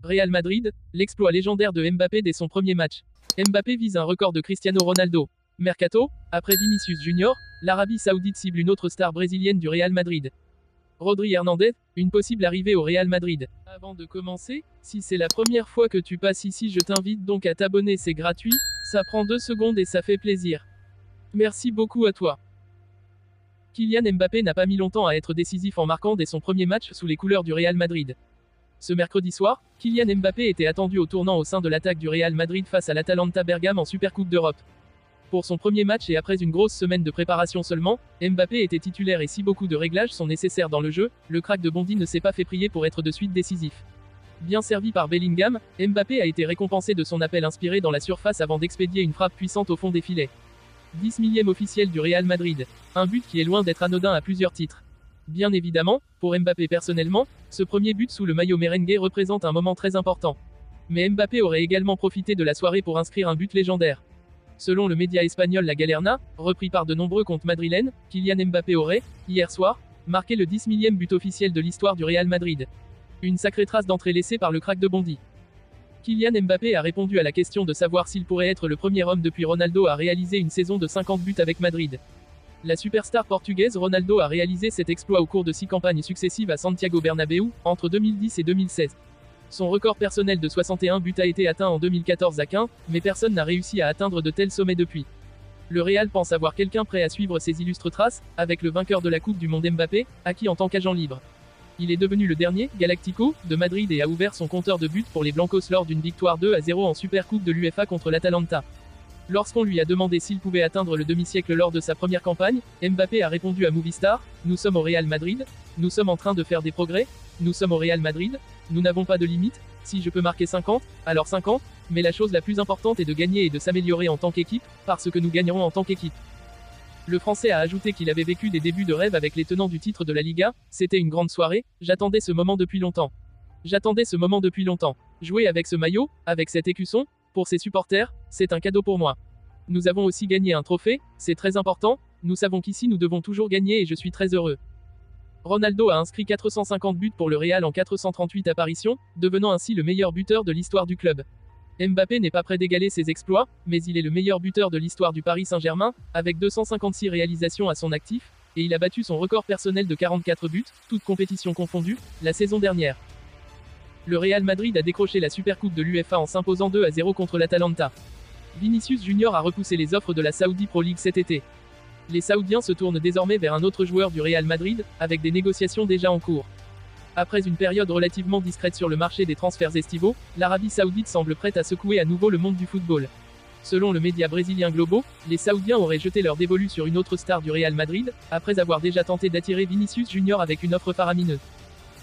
Real Madrid, l'exploit légendaire de Mbappé dès son premier match. Mbappé vise un record de Cristiano Ronaldo. Mercato, après Vinicius Junior, l'Arabie Saoudite cible une autre star brésilienne du Real Madrid. Rodri Hernandez, une possible arrivée au Real Madrid. Avant de commencer, si c'est la première fois que tu passes ici, je t'invite donc à t'abonner, c'est gratuit, ça prend 2 secondes et ça fait plaisir. Merci beaucoup à toi. Kylian Mbappé n'a pas mis longtemps à être décisif en marquant dès son premier match sous les couleurs du Real Madrid. Ce mercredi soir, Kylian Mbappé était attendu au tournant au sein de l'attaque du Real Madrid face à l'Atalanta Bergame en Supercoupe d'Europe. Pour son premier match et après une grosse semaine de préparation seulement, Mbappé était titulaire et si beaucoup de réglages sont nécessaires dans le jeu, le crack de Bondy ne s'est pas fait prier pour être de suite décisif. Bien servi par Bellingham, Mbappé a été récompensé de son appel inspiré dans la surface avant d'expédier une frappe puissante au fond des filets. 10 millième officiel du Real Madrid. Un but qui est loin d'être anodin à plusieurs titres. Bien évidemment, pour Mbappé personnellement, ce premier but sous le maillot merengue représente un moment très important. Mais Mbappé aurait également profité de la soirée pour inscrire un but légendaire. Selon le média espagnol La Galerna, repris par de nombreux comptes madrilènes, Kylian Mbappé aurait, hier soir, marqué le 10 millième but officiel de l'histoire du Real Madrid. Une sacrée trace d'entrée laissée par le crack de Bondy. Kylian Mbappé a répondu à la question de savoir s'il pourrait être le premier homme depuis Ronaldo à réaliser une saison de 50 buts avec Madrid. La superstar portugaise Ronaldo a réalisé cet exploit au cours de 6 campagnes successives à Santiago Bernabéu, entre 2010 et 2016. Son record personnel de 61 buts a été atteint en 2014 à Caen, mais personne n'a réussi à atteindre de tels sommets depuis. Le Real pense avoir quelqu'un prêt à suivre ses illustres traces, avec le vainqueur de la Coupe du Monde Mbappé, acquis en tant qu'agent libre. Il est devenu le dernier, Galactico, de Madrid et a ouvert son compteur de buts pour les Blancos lors d'une victoire 2-0 en Supercoupe de l'UEFA contre l'Atalanta. Lorsqu'on lui a demandé s'il pouvait atteindre le demi-siècle lors de sa première campagne, Mbappé a répondu à Movistar, « Nous sommes au Real Madrid, nous sommes en train de faire des progrès, nous sommes au Real Madrid, nous n'avons pas de limite, si je peux marquer 50, alors 50, mais la chose la plus importante est de gagner et de s'améliorer en tant qu'équipe, parce que nous gagnerons en tant qu'équipe. » Le Français a ajouté qu'il avait vécu des débuts de rêve avec les tenants du titre de la Liga, c'était une grande soirée, j'attendais ce moment depuis longtemps. J'attendais ce moment depuis longtemps. Jouer avec ce maillot, avec cet écusson, pour ses supporters, c'est un cadeau pour moi. Nous avons aussi gagné un trophée, c'est très important, nous savons qu'ici nous devons toujours gagner et je suis très heureux. Ronaldo a inscrit 450 buts pour le Real en 438 apparitions, devenant ainsi le meilleur buteur de l'histoire du club. Mbappé n'est pas prêt d'égaler ses exploits, mais il est le meilleur buteur de l'histoire du Paris Saint-Germain, avec 256 réalisations à son actif, et il a battu son record personnel de 44 buts, toutes compétitions confondues, la saison dernière. Le Real Madrid a décroché la Supercoupe de l'UEFA en s'imposant 2-0 contre l'Atalanta. Vinicius Junior a repoussé les offres de la Saudi Pro League cet été. Les Saoudiens se tournent désormais vers un autre joueur du Real Madrid, avec des négociations déjà en cours. Après une période relativement discrète sur le marché des transferts estivaux, l'Arabie Saoudite semble prête à secouer à nouveau le monde du football. Selon le média brésilien Globo, les Saoudiens auraient jeté leur dévolu sur une autre star du Real Madrid, après avoir déjà tenté d'attirer Vinicius Junior avec une offre faramineuse.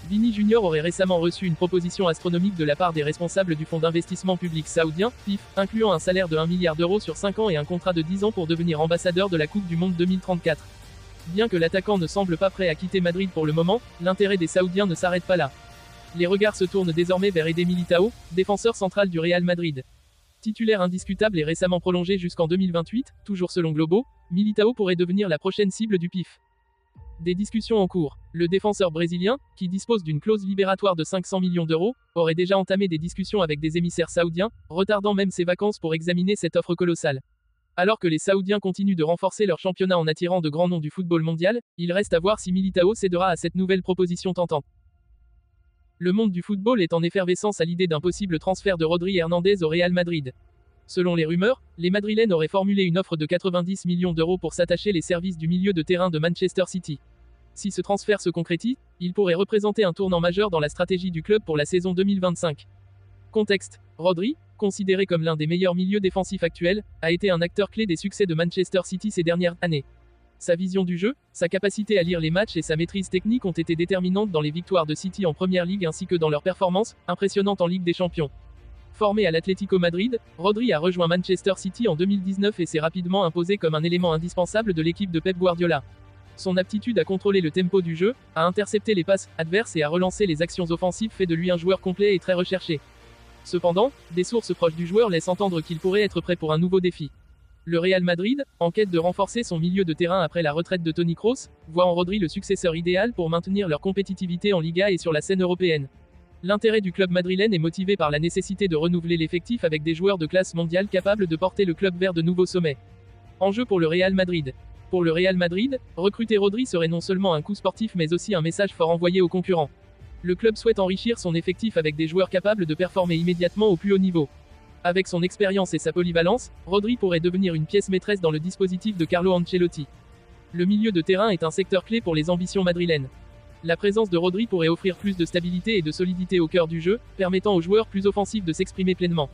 Vini Junior aurait récemment reçu une proposition astronomique de la part des responsables du fonds d'investissement public saoudien, PIF, incluant un salaire de 1 milliard d'euros sur 5 ans et un contrat de 10 ans pour devenir ambassadeur de la Coupe du Monde 2034. Bien que l'attaquant ne semble pas prêt à quitter Madrid pour le moment, l'intérêt des Saoudiens ne s'arrête pas là. Les regards se tournent désormais vers Eder Militao, défenseur central du Real Madrid. Titulaire indiscutable et récemment prolongé jusqu'en 2028, toujours selon Globo, Militao pourrait devenir la prochaine cible du PIF. Des discussions en cours. Le défenseur brésilien, qui dispose d'une clause libératoire de 500 millions d'euros, aurait déjà entamé des discussions avec des émissaires saoudiens, retardant même ses vacances pour examiner cette offre colossale. Alors que les Saoudiens continuent de renforcer leur championnat en attirant de grands noms du football mondial, il reste à voir si Militao cédera à cette nouvelle proposition tentante. Le monde du football est en effervescence à l'idée d'un possible transfert de Rodri Hernandez au Real Madrid. Selon les rumeurs, les Madrilènes auraient formulé une offre de 90 millions d'euros pour s'attacher les services du milieu de terrain de Manchester City. Si ce transfert se concrétise, il pourrait représenter un tournant majeur dans la stratégie du club pour la saison 2025. Contexte. Rodri, considéré comme l'un des meilleurs milieux défensifs actuels, a été un acteur clé des succès de Manchester City ces dernières années. Sa vision du jeu, sa capacité à lire les matchs et sa maîtrise technique ont été déterminantes dans les victoires de City en Première Ligue ainsi que dans leur performance, impressionnante en Ligue des Champions. Formé à l'Atlético Madrid, Rodri a rejoint Manchester City en 2019 et s'est rapidement imposé comme un élément indispensable de l'équipe de Pep Guardiola. Son aptitude à contrôler le tempo du jeu, à intercepter les passes adverses et à relancer les actions offensives fait de lui un joueur complet et très recherché. Cependant, des sources proches du joueur laissent entendre qu'il pourrait être prêt pour un nouveau défi. Le Real Madrid, en quête de renforcer son milieu de terrain après la retraite de Toni Kroos, voit en Rodri le successeur idéal pour maintenir leur compétitivité en Liga et sur la scène européenne. L'intérêt du club madrilène est motivé par la nécessité de renouveler l'effectif avec des joueurs de classe mondiale capables de porter le club vers de nouveaux sommets. Enjeu pour le Real Madrid. Pour le Real Madrid, recruter Rodri serait non seulement un coup sportif mais aussi un message fort envoyé aux concurrents. Le club souhaite enrichir son effectif avec des joueurs capables de performer immédiatement au plus haut niveau. Avec son expérience et sa polyvalence, Rodri pourrait devenir une pièce maîtresse dans le dispositif de Carlo Ancelotti. Le milieu de terrain est un secteur clé pour les ambitions madrilènes. La présence de Rodri pourrait offrir plus de stabilité et de solidité au cœur du jeu, permettant aux joueurs plus offensifs de s'exprimer pleinement.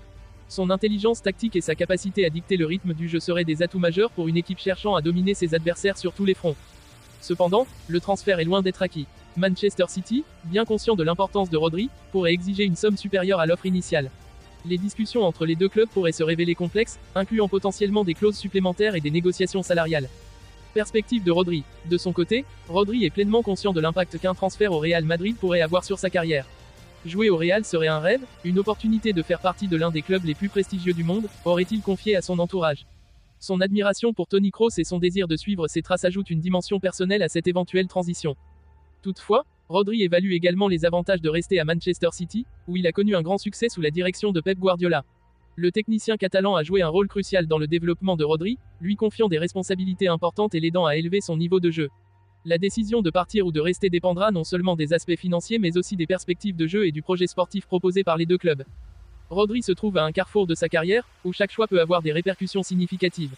Son intelligence tactique et sa capacité à dicter le rythme du jeu seraient des atouts majeurs pour une équipe cherchant à dominer ses adversaires sur tous les fronts. Cependant, le transfert est loin d'être acquis. Manchester City, bien conscient de l'importance de Rodri, pourrait exiger une somme supérieure à l'offre initiale. Les discussions entre les deux clubs pourraient se révéler complexes, incluant potentiellement des clauses supplémentaires et des négociations salariales. Perspective de Rodri. De son côté, Rodri est pleinement conscient de l'impact qu'un transfert au Real Madrid pourrait avoir sur sa carrière. Jouer au Real serait un rêve, une opportunité de faire partie de l'un des clubs les plus prestigieux du monde, aurait-il confié à son entourage. Son admiration pour Toni Kroos et son désir de suivre ses traces ajoutent une dimension personnelle à cette éventuelle transition. Toutefois, Rodri évalue également les avantages de rester à Manchester City, où il a connu un grand succès sous la direction de Pep Guardiola. Le technicien catalan a joué un rôle crucial dans le développement de Rodri, lui confiant des responsabilités importantes et l'aidant à élever son niveau de jeu. La décision de partir ou de rester dépendra non seulement des aspects financiers mais aussi des perspectives de jeu et du projet sportif proposé par les deux clubs. Rodri se trouve à un carrefour de sa carrière, où chaque choix peut avoir des répercussions significatives.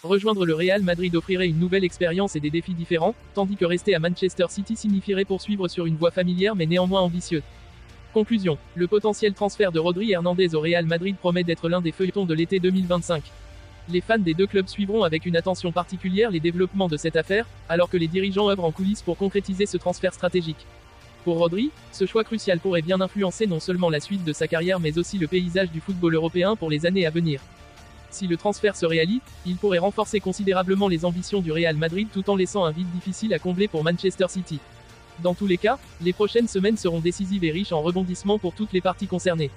Rejoindre le Real Madrid offrirait une nouvelle expérience et des défis différents, tandis que rester à Manchester City signifierait poursuivre sur une voie familière mais néanmoins ambitieuse. Conclusion. Le potentiel transfert de Rodri Hernandez au Real Madrid promet d'être l'un des feuilletons de l'été 2025. Les fans des deux clubs suivront avec une attention particulière les développements de cette affaire, alors que les dirigeants œuvrent en coulisses pour concrétiser ce transfert stratégique. Pour Rodri, ce choix crucial pourrait bien influencer non seulement la suite de sa carrière mais aussi le paysage du football européen pour les années à venir. Si le transfert se réalise, il pourrait renforcer considérablement les ambitions du Real Madrid tout en laissant un vide difficile à combler pour Manchester City. Dans tous les cas, les prochaines semaines seront décisives et riches en rebondissements pour toutes les parties concernées.